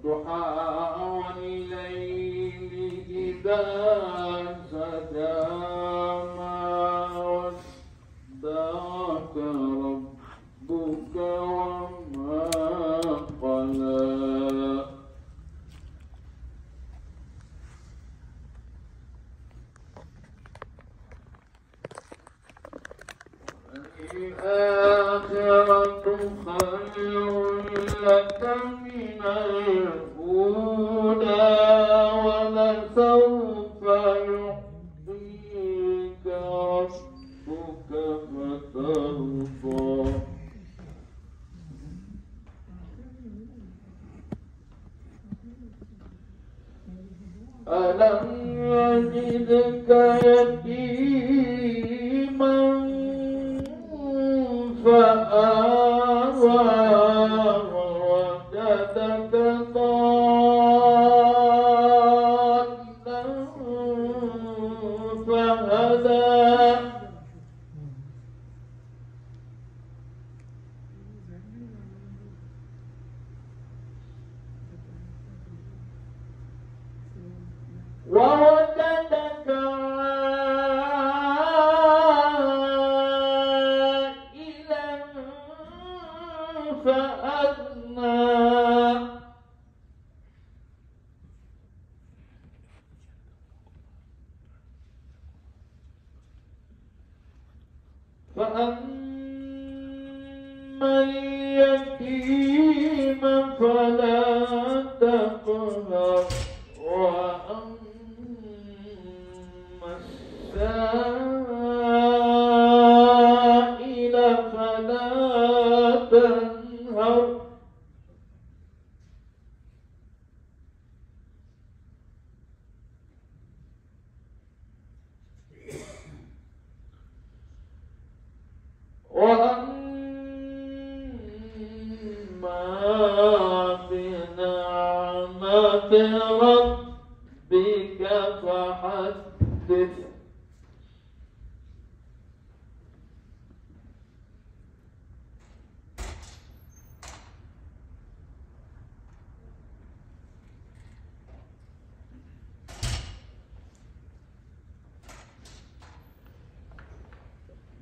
والضحى والليل إذا سجى ما ودعك ربك وما قلى الآخرة خير لك من الأولى ولسوف يعطيك ربك فترضى ألم يجدك يتيما فآوى ووجدك ضالا فهدى ووجدك عائلا فأغنى فأما اليتيم فلا تقهر وأما السائل فلا تنهر وأما بنعمة ربك فحدث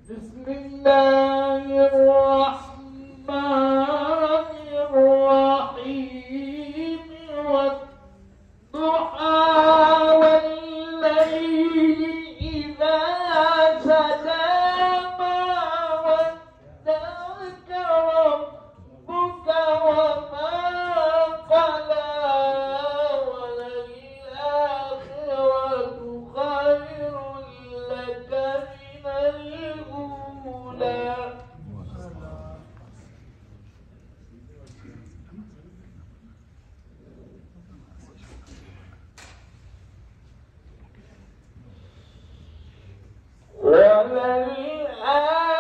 بسم الله الرحمن الرحيم والضحى والليل إذا سجى ما ودعك ربك وما قلى وللآخرة خير لك من الأولى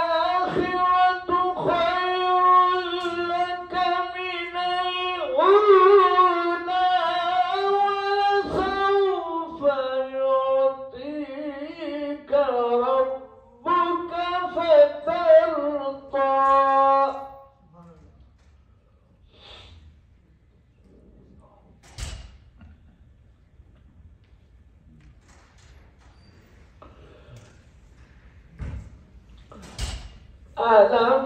وللآخرة خير لك من الأولى ولسوف يعطيك ربك فترضى ألم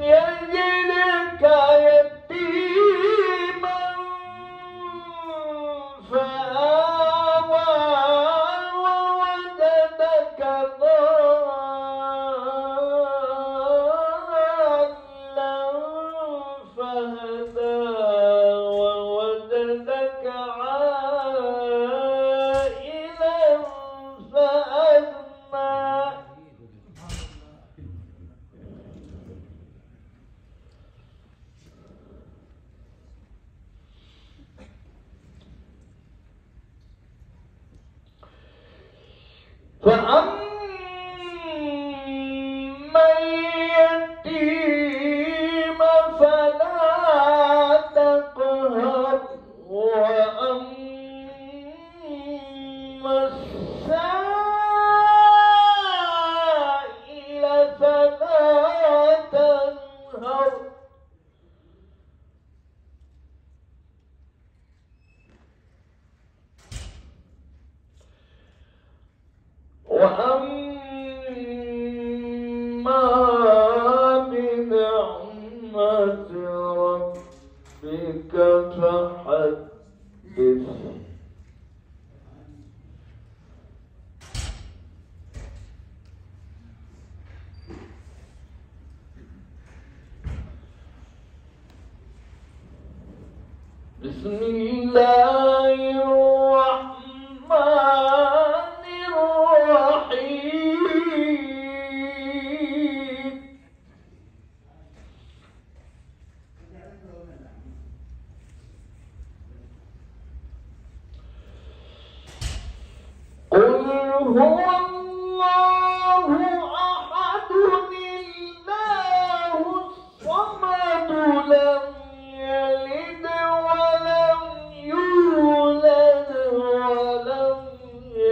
يجدك يتيما فآوى ووجدك ضالا فهدى ووجدك عائلا فأغنى فأما اليتيم فلا تقهر وأما السائل فلا تنهر بنعمة ربك فحدث. بسم الله الرحمن الرحيم. قل هو الله أحد الله الصمد لم يلد ولم يولد ولم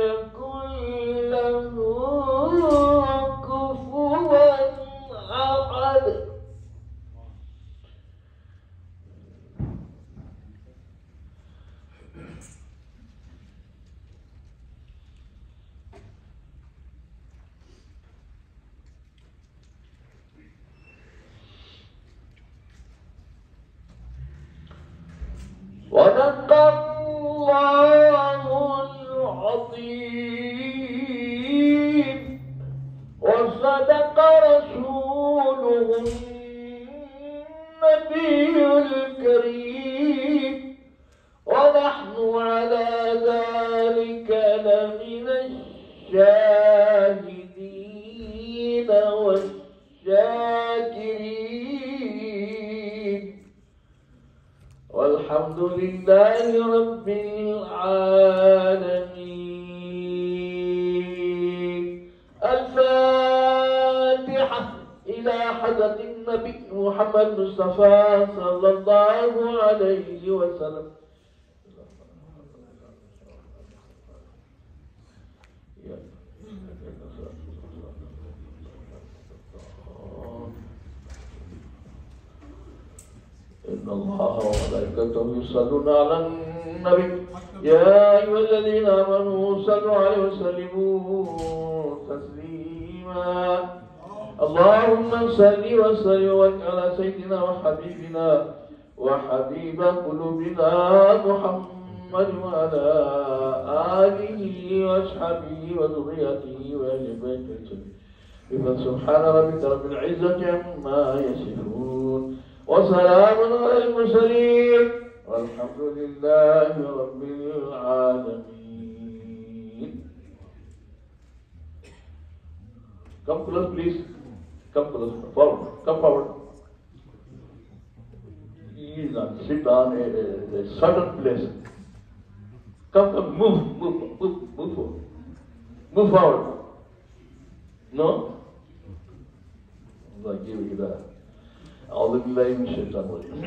يكن له كفوا أحد. صدق الله العظيم وصدق رسوله النبي الكريم ونحن على ذلك لمن الشاهدين والشاكرين والحمد لله رب العالمين. الفاتحة إلى حضرة النبي محمد مصطفى صلى الله عليه وسلم. إن الله وملائكته يصلون على النبي يا أيها الذين آمنوا صلوا عليه وسلموا تسليما. اللهم صل وسلم وبارك على سيدنا وحبيبنا وحبيب قلوبنا محمد وعلى آله وأصحابه وذريته وأهل بيته. سبحان ربك رب العزة عما يصفون وسلام على المرسلين والحمد لله رب العالمين. Come close, please. Come close. Forward. Come forward. Ease on. Sit down a certain place. Come, move forward. Move forward. No? Allah give you that. أعوذ بالله من الشيطان الرجيم.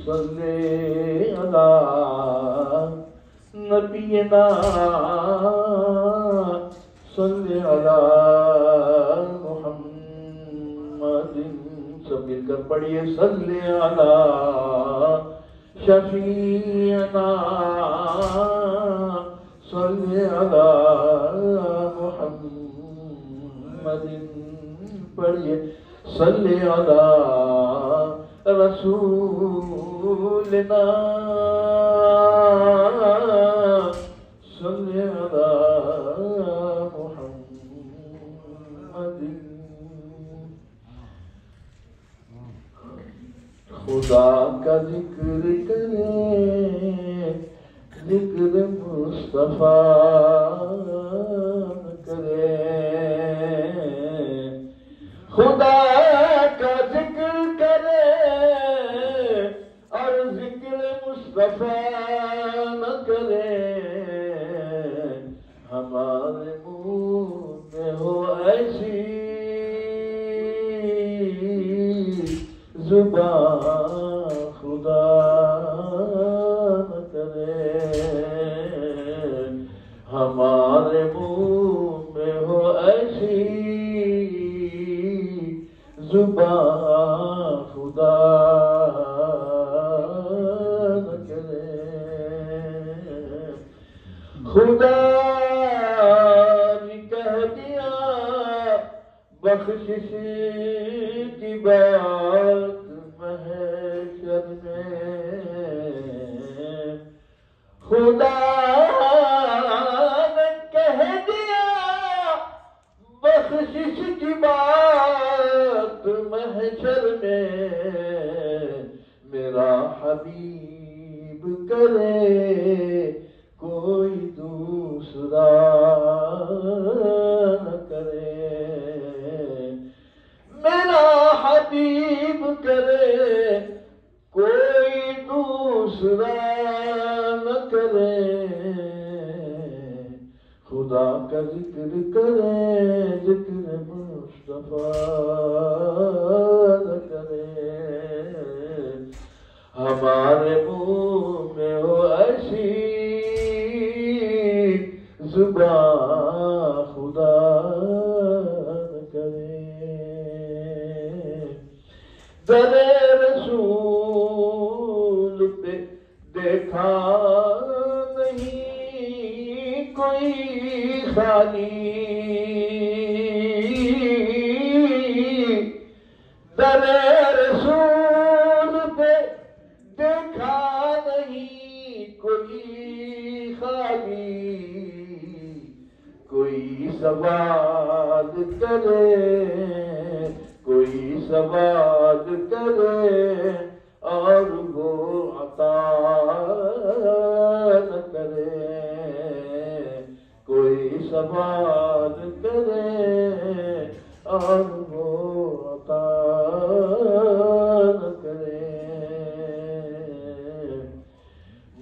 صل على نبينا صل على محمد. سب مل کر پڑھیے. صل على شفیعنا صل على محمد. پڑھیے. صل على رسولنا صل على محمد. خدا کا ذکر کریں ذکر مصطفیٰ کریں. خدا کا ذکر کرے اور ذکر مصطفیٰ نہ کرے. ہمارے منہ میں ہو ایسی زبان خدا نہ کرے. ہمارے منہ میں ہو ایسی زبان خدا نہ کرے. خدا نے کہہ دیا بخشش کی بات محشر میں خدا نے کہہ دیا، بخشش کی بات محشر میں میرا حبیب کرے کوئی دوسرا نہ کرے، میرا حبیب کرے کوئی دوسرا نہ کرے، خدا کا ذکر کرے ذکر مصطفیٰ نہ کرے، ہمارے منہ میں ہو ایسی زبان خدا نہ کرے، در رسول پہ دیکھا نہیں کوئی خالی، در رسول پہ دیکھا نہیں کوئی خالی، کوئی سوال کرے کوئی سوال کرے اور وہ عطا نہ کرے، کوئی سوال کرے اور وہ عطا نہ کرے،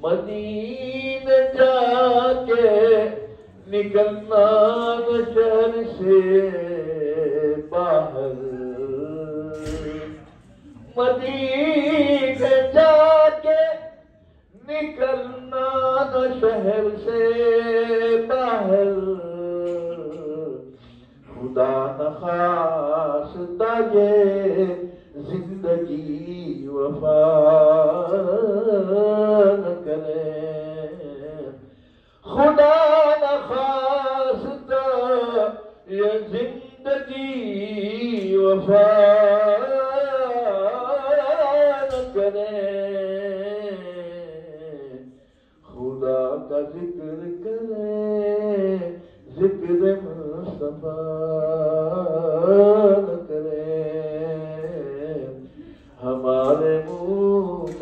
مدینے جا کے نکلنا شہر سے باہر، مدینے جا کے نکلنا شہر سے باہر، خدا نخواستہ یہ زندگی وفا نہ کرے، خدا نخواستہ یہ زندگی وفا نہ کرے، خدا کا ذکر کرے ذکر مصطفیٰ نہ کرے، ہمارے منہ